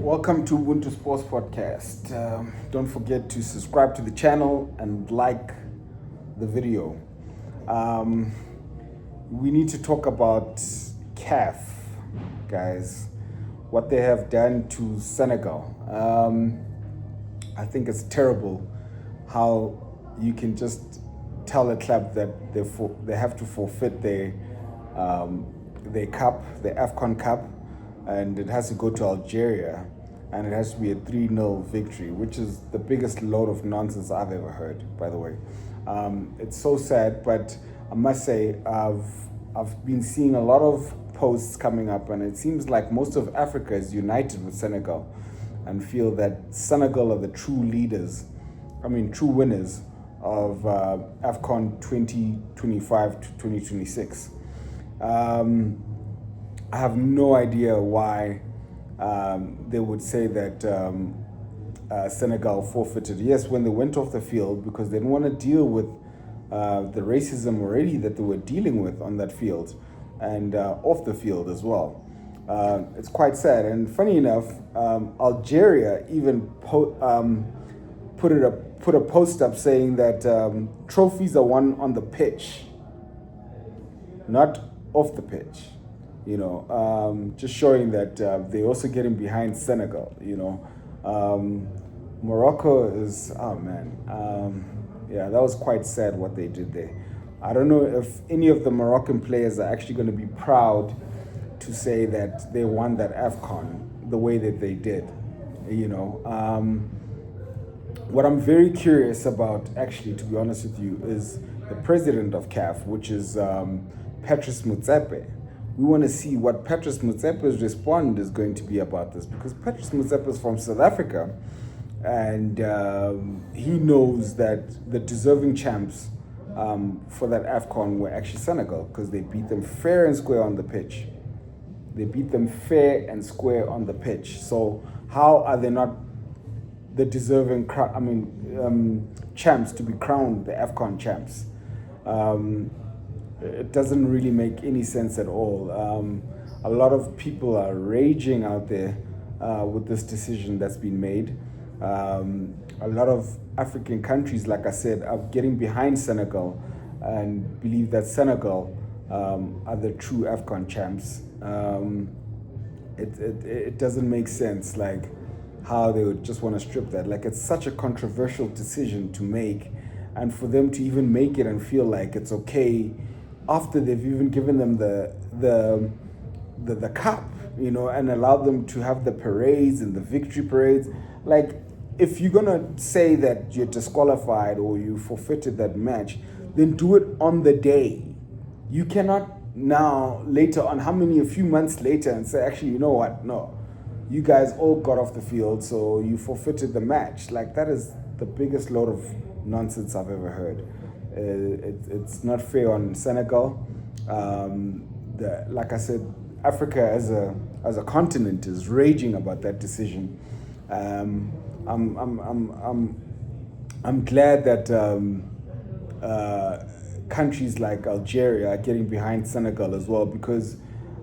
Welcome to Ubuntu Sports Podcast. Don't forget to subscribe to the channel and like the video. We need to talk about CAF, guys, what they have done to Senegal. I think it's terrible how you can just tell a club that they have to forfeit their cup, the AFCON Cup, and it has to go to Algeria, and it has to be a 3-0 victory, which is the biggest load of nonsense I've ever heard, by the way. It's so sad, but I must say I've been seeing a lot of posts coming up, and it seems like most of Africa is united with Senegal and feel that Senegal are the true true winners of AFCON 2025 to 2026. I have no idea why they would say that Senegal forfeited. Yes, when they went off the field, because they didn't want to deal with the racism already that they were dealing with on that field and off the field as well. It's quite sad. And funny enough, Algeria even put a post up saying that trophies are won on the pitch, not off the pitch. Just showing that they're also getting behind Senegal. Morocco is, that was quite sad what they did there. I don't know if any of the Moroccan players are actually going to be proud to say that they won that AFCON the way that they did. What I'm very curious about, actually, to be honest with you, is the president of CAF, which is Patrice Motsepe. We want to see what Patrice Motsepe's response is going to be about this, because Patrice Motsepe is from South Africa, and he knows that the deserving champs for that AFCON were actually Senegal, because they beat them fair and square on the pitch. So how are they not the deserving champs to be crowned the AFCON champs? It doesn't really make any sense at all. A lot of people are raging out there with this decision that's been made. A lot of African countries, like I said, are getting behind Senegal and believe that Senegal are the true AFCON champs. It doesn't make sense, like how they would just want to strip that. Like, it's such a controversial decision to make, and for them to even make it and feel like it's okay after they've even given them the cup, and allowed them to have the parades and the victory parades. Like, if you're gonna say that you're disqualified or you forfeited that match, then do it on the day. You cannot now later on, a few months later, and say, actually, you know what? No, you guys all got off the field, so you forfeited the match. Like, that is the biggest load of nonsense I've ever heard. It's not fair on Senegal. Like I said, Africa as a continent is raging about that decision. I'm glad that countries like Algeria are getting behind Senegal as well, because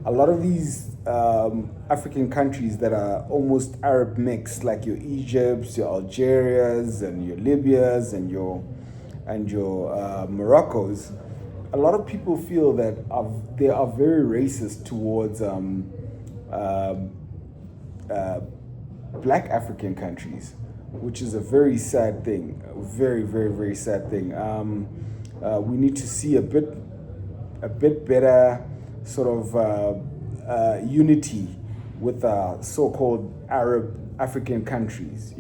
a lot of these African countries that are almost Arab mixed, like your Egypts, your Algerias, and your Libyas, and your Moroccos, a lot of people feel that they are very racist towards black African countries, which is a very sad thing, a very, very, very sad thing. We need to see a bit better sort of unity with so-called Arab African countries,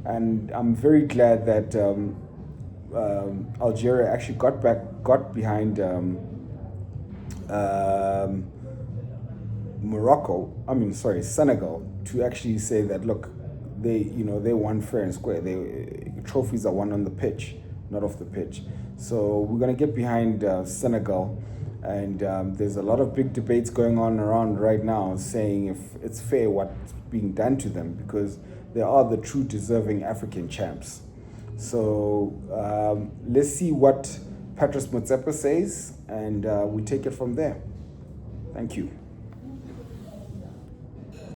and I'm very glad that Algeria actually got behind Senegal, to actually say that, look, they won fair and square. Trophies are won on the pitch, not off the pitch. So we're gonna get behind Senegal, and there's a lot of big debates going on around right now, saying if it's fair what's being done to them, because they are the true deserving African champs. So let's see what Patrice Motsepe says, and we take it from there. Thank you.